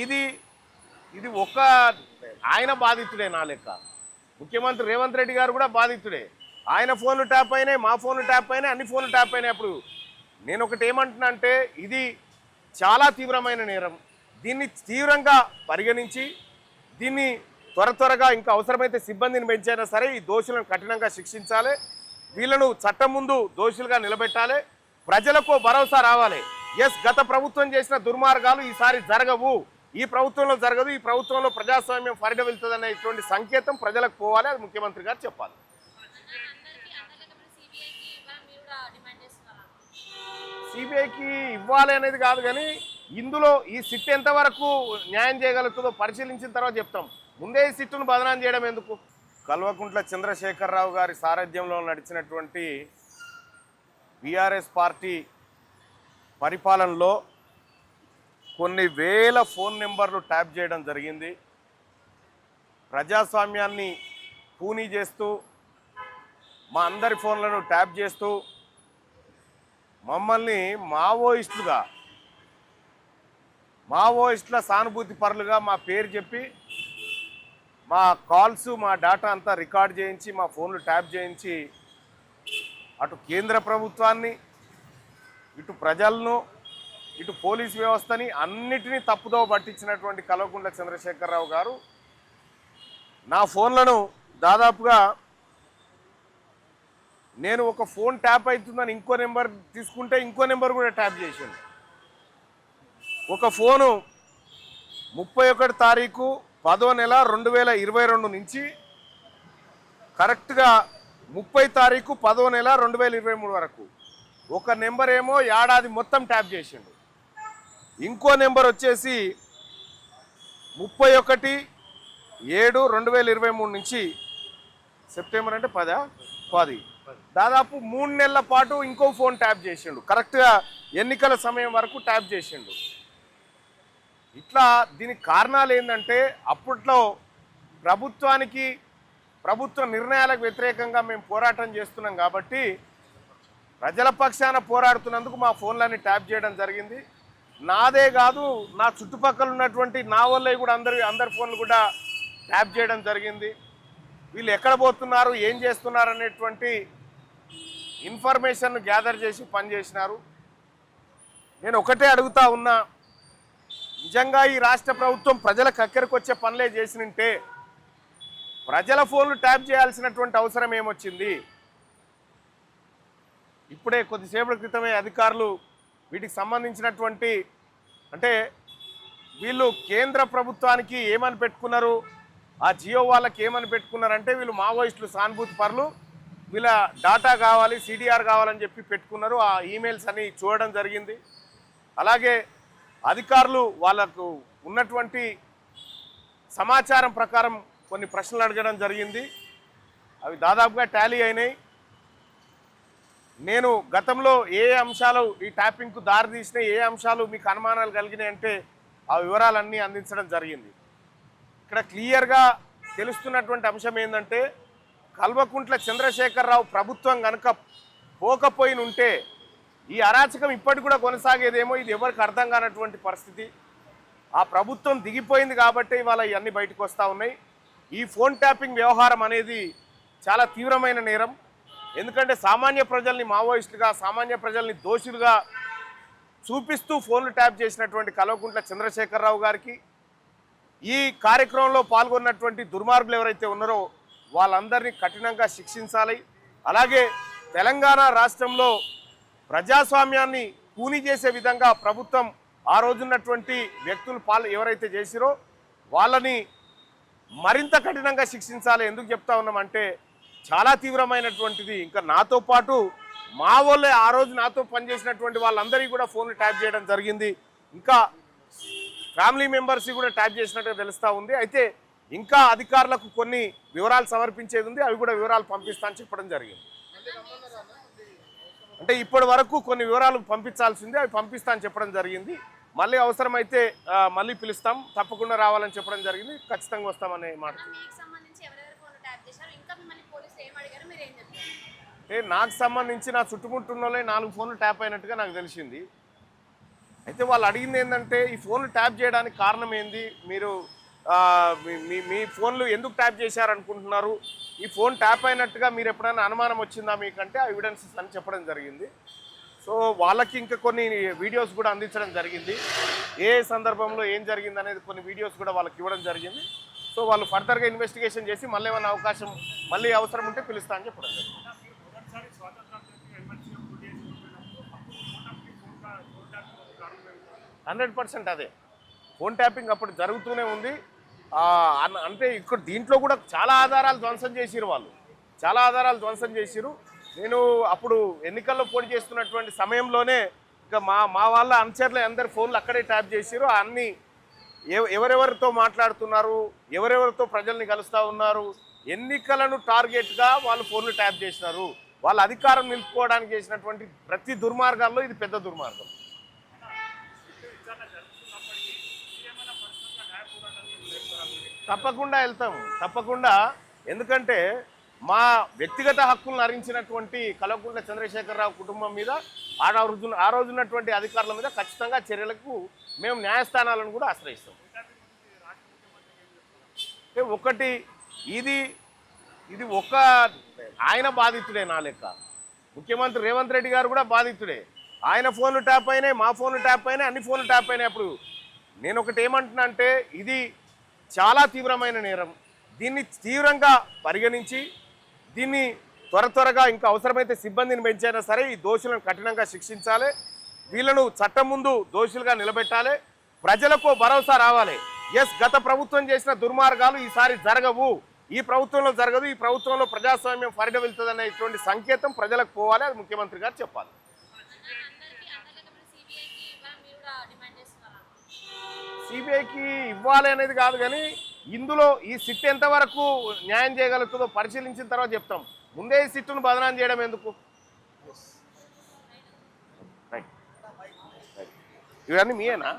ఇది ఇది ఒక్క ఆయన బాధితుడే నా లెక్క. ముఖ్యమంత్రి రేవంత్ రెడ్డి గారు కూడా బాధితుడే. ఆయన ఫోన్లు ట్యాప్ అయినాయి, మా ఫోన్లు ట్యాప్ అయినాయి, అన్ని ఫోన్లు ట్యాప్ అయినాయి. అప్పుడు నేను ఒకటి ఏమంటున్నా అంటే ఇది చాలా తీవ్రమైన నేరం. దీన్ని తీవ్రంగా పరిగణించి దీన్ని త్వరగా ఇంకా అవసరమైతే సిబ్బందిని పెంచైనా సరే ఈ దోషులను కఠినంగా శిక్షించాలి. వీళ్ళను చట్టం ముందు దోషులుగా నిలబెట్టాలి. ప్రజలకు భరోసా రావాలి. ఎస్, గత ప్రభుత్వం చేసిన దుర్మార్గాలు ఈసారి జరగవు, ఈ ప్రభుత్వంలో జరగదు, ఈ ప్రభుత్వంలో ప్రజాస్వామ్యం పరిగవిల్తుంది అనేటువంటి సంకేతం ప్రజలకు పోవాలి. అది ముఖ్యమంత్రి గారు చెప్పాలి. సిబిఐకి ఇవ్వాలి అనేది కాదు, కానీ ఇందులో ఈ సిట్ ఎంతవరకు న్యాయం చేయగలుగుతుందో పరిశీలించిన తర్వాత చెప్తాం. ముందే ఈ సిట్టును బదనాం చేయడం ఎందుకు? కల్వకుంట్ల చంద్రశేఖరరావు గారి సారథ్యంలో నడిచినటువంటి బీఆర్ఎస్ పార్టీ పరిపాలనలో కొన్ని వేల ఫోన్ నెంబర్లు ట్యాప్ చేయడం జరిగింది. ప్రజాస్వామ్యాన్ని పూనీ చేస్తూ మా అందరి ఫోన్లను ట్యాప్ చేస్తూ మమ్మల్ని మావోయిస్టుల సానుభూతి పరులుగా మా పేరు చెప్పి మా కాల్స్ మా డేటా అంతా రికార్డ్ చేయించి మా ఫోన్లు ట్యాప్ చేయించి అటు కేంద్ర ప్రభుత్వాన్ని, ఇటు ప్రజలను, ఇటు పోలీస్ వ్యవస్థని అన్నిటినీ తప్పుదోవ పట్టించినటువంటి కల్వకుంట్ల చంద్రశేఖరరావు గారు నా ఫోన్లను దాదాపుగా నేను ఒక ఫోన్ ట్యాప్ అవుతుందని ఇంకో నెంబర్ తీసుకుంటే ఇంకో నెంబర్ కూడా ట్యాప్ చేసిండు. ఒక ఫోను 31 తారీఖు 10వ నెల 2022 నుంచి కరెక్ట్గా 30 తారీఖు 10వ నెల 2023 వరకు ఒక నెంబర్ ఏమో ఏడాది మొత్తం ట్యాప్ చేసిండు. ఇంకో నెంబర్ వచ్చేసి 31/7/2023 నుంచి సెప్టెంబర్ అంటే 10 దాదాపు 3 నెలల పాటు ఇంకో ఫోన్ ట్యాప్ చేసిండు. కరెక్ట్గా ఎన్నికల సమయం వరకు ట్యాప్ చేసిండు. ఇట్లా దీనికి కారణాలు ఏంటంటే అప్పట్లో ప్రభుత్వ నిర్ణయాలకు వ్యతిరేకంగా మేము పోరాటం చేస్తున్నాం కాబట్టి ప్రజల పక్షాన పోరాడుతున్నందుకు మా ఫోన్లన్నీ ట్యాప్ చేయడం జరిగింది. నాదే కాదు, నా చుట్టుపక్కల ఉన్నటువంటి నా వాళ్ళవి కూడా అందరి ఫోన్లు కూడా ట్యాప్ చేయడం జరిగింది. వీళ్ళు ఎక్కడ పోతున్నారు, ఏం చేస్తున్నారు అనేటువంటి ఇన్ఫర్మేషన్ గ్యాదర్ చేసి పనిచేసినారు. నేను ఒకటే అడుగుతా ఉన్నా, నిజంగా ఈ రాష్ట్ర ప్రభుత్వం ప్రజలకు అక్కడికి వచ్చే పనులే చేసినంటే ప్రజల ఫోన్లు ట్యాప్ చేయాల్సినటువంటి అవసరం ఏమొచ్చింది? ఇప్పుడే కొద్దిసేపటి క్రితమే అధికారులు వీటికి సంబంధించినటువంటి అంటే వీళ్ళు కేంద్ర ప్రభుత్వానికి ఏమని పెట్టుకున్నారు, ఆ జియో వాళ్ళకి ఏమని పెట్టుకున్నారంటే వీళ్ళు మావోయిస్టులు సానుభూతి పరులు, వీళ్ళ డాటా కావాలి, సిడిఆర్ కావాలని చెప్పి పెట్టుకున్నారు. ఆ ఈమెయిల్స్ అన్ని చూడడం జరిగింది. అలాగే అధికారులు వాళ్ళకు ఉన్నటువంటి సమాచారం ప్రకారం కొన్ని ప్రశ్నలు అడగడం జరిగింది. అవి దాదాపుగా టాలీ అయినాయి. నేను గతంలో ఏ అంశాలు ఈ ట్యాపింగ్కు దారి తీసినాయి, ఏ అంశాలు మీకు అనుమానాలు కలిగినాయి అంటే ఆ వివరాలన్నీ అందించడం జరిగింది. ఇక్కడ క్లియర్గా తెలుస్తున్నటువంటి అంశం ఏంటంటే కల్వకుంట్ల చంద్రశేఖరరావు ప్రభుత్వం కనుక పోకపోయిన ఉంటే ఈ అరాచకం ఇప్పటికి కూడా కొనసాగేదేమో. ఇది ఎవరికి అర్థం కానటువంటి పరిస్థితి. ఆ ప్రభుత్వం దిగిపోయింది కాబట్టి ఇవాళ ఇవన్నీ బయటకు వస్తూ ఉన్నాయి. ఈ ఫోన్ ట్యాపింగ్ వ్యవహారం అనేది చాలా తీవ్రమైన నేరం. ఎందుకంటే సామాన్య ప్రజల్ని మావోయిస్టులుగా, సామాన్య ప్రజల్ని దోషులుగా చూపిస్తూ ఫోన్లు ట్యాప్ చేసినటువంటి కల్వకుంట్ల చంద్రశేఖరరావు గారికి, ఈ కార్యక్రమంలో పాల్గొన్నటువంటి దుర్మార్గులు ఎవరైతే ఉన్నారో వాళ్ళందరినీ కఠినంగా శిక్షించాలి. అలాగే తెలంగాణ రాష్ట్రంలో ప్రజాస్వామ్యాన్ని కూని చేసే విధంగా ప్రభుత్వం ఆ రోజున్నటువంటి వ్యక్తులు ఎవరైతే చేసిరో వాళ్ళని మరింత కఠినంగా శిక్షించాలి. ఎందుకు చెప్తా ఉన్నామంటే చాలా తీవ్రమైనటువంటిది. ఇంకా నాతో పాటు మా వాళ్ళే ఆ రోజు నాతో పనిచేసినటువంటి వాళ్ళందరికీ కూడా ఫోన్లు ట్యాప్ చేయడం జరిగింది. ఇంకా ఫ్యామిలీ మెంబర్స్ కూడా ట్యాప్ చేసినట్టుగా తెలుస్తూ ఉంది. అయితే ఇంకా అధికారులకు కొన్ని వివరాలు సమర్పించేది ఉంది. అవి కూడా వివరాలు పంపిస్తానని చెప్పడం జరిగింది. అంటే ఇప్పటి వరకు కొన్ని వివరాలు పంపించాల్సిందే, అవి పంపిస్తానని చెప్పడం జరిగింది. మళ్ళీ అవసరమైతే మళ్ళీ పిలుస్తాం, తప్పకుండా రావాలని చెప్పడం జరిగింది. ఖచ్చితంగా వస్తామనే మాట. నాకు సంబంధించి నా చుట్టుముట్టున్నోళ్ళే 4 ఫోన్లు ట్యాప్ అయినట్టుగా నాకు తెలిసింది. అయితే వాళ్ళు అడిగింది ఏంటంటే ఈ ఫోన్లు ట్యాప్ చేయడానికి కారణం ఏంది, మీరు మీ ఫోన్లు ఎందుకు ట్యాప్ చేశారనుకుంటున్నారు, ఈ ఫోన్ ట్యాప్ అయినట్టుగా మీరు ఎప్పుడైనా అనుమానం వచ్చిందా మీకంటే ఆ ఎవిడెన్సెస్ అని చెప్పడం జరిగింది. సో వాళ్ళకి ఇంకా కొన్ని వీడియోస్ కూడా అందించడం జరిగింది, ఏ సందర్భంలో ఏం జరిగింది అనేది కొన్ని వీడియోస్ కూడా వాళ్ళకి ఇవ్వడం జరిగింది. సో వాళ్ళు ఫర్దర్గా ఇన్వెస్టిగేషన్ చేసి మళ్ళీ ఏమైనా అవకాశం మళ్ళీ అవసరం ఉంటే పిలుస్తా అని చెప్పడం జరిగింది. 100% అదే ఫోన్ ట్యాపింగ్ అప్పుడు జరుగుతూనే ఉంది. అంటే ఇక్కడ దీంట్లో కూడా చాలా ఆధారాలు ధ్వంసం చేసిరు, వాళ్ళు చాలా ఆధారాలు ధ్వంసం చేసిరు. నేను అప్పుడు ఎన్నికల్లో పోటీ చేస్తున్నటువంటి సమయంలోనే ఇక మా వాళ్ళ అనుచరులు అందరి ఫోన్లు అక్కడే ట్యాప్ చేసిరు. అన్నీ ఎవరెవరితో మాట్లాడుతున్నారు, ఎవరెవరితో ప్రజల్ని కలుస్తూ ఉన్నారు, ఎన్నికలను టార్గెట్గా వాళ్ళు ఫోన్లు ట్యాప్ చేసినారు. వాళ్ళ అధికారం నిలుపుకోవడానికి చేసినటువంటి ప్రతి దుర్మార్గాల్లో ఇది పెద్ద దుర్మార్గం. తప్పకుండా వెళ్తాం, తప్పకుండా. ఎందుకంటే మా వ్యక్తిగత హక్కులను హరించినటువంటి కల్వకుంట్ల చంద్రశేఖరరావు కుటుంబం మీద ఆ రోజున్నటువంటి అధికారుల మీద ఖచ్చితంగా చర్యలకు మేము న్యాయస్థానాలను కూడా ఆశ్రయిస్తాం. ఒకటి ఇది ఒక ఆయన బాధితుడే, నా లెక్క ముఖ్యమంత్రి రేవంత్ రెడ్డి గారు కూడా బాధితుడే. ఆయన ఫోన్లు ట్యాప్ అయినాయి, మా ఫోన్లు ట్యాప్ అయినాయి, అన్ని ఫోన్లు ట్యాప్ అయినాయి. అప్పుడు నేను ఒకటి ఏమంటున్నా అంటే ఇది చాలా తీవ్రమైన నేరం. దీన్ని తీవ్రంగా పరిగణించి దీన్ని త్వరగా ఇంకా అవసరమైతే సిబ్బందిని పెంచైనా సరే ఈ దోషులను కఠినంగా శిక్షించాలి. వీళ్ళను చట్టం ముందు దోషులుగా నిలబెట్టాలి. ప్రజలకు భరోసా రావాలి. గత ప్రభుత్వం చేసిన దుర్మార్గాలు ఈసారి జరగవు, ఈ ప్రభుత్వంలో జరగదు, ఈ ప్రభుత్వంలో ప్రజాస్వామ్యం పరిడవిల్తుందనే ఇటువంటి సంకేతం ప్రజలకు పోవాలి. అది ముఖ్యమంత్రి గారు చెప్పాలి. సిబిఐకి ఇవ్వాలి అనేది కాదు, కానీ ఇందులో ఈ సిట్ ఎంతవరకు న్యాయం చేయగలుగుతుందో పరిశీలించిన తర్వాత చెప్తాం. ముందే ఈ సిట్టును బదనాం చేయడం ఎందుకు? ఇవన్నీ మీయేనా?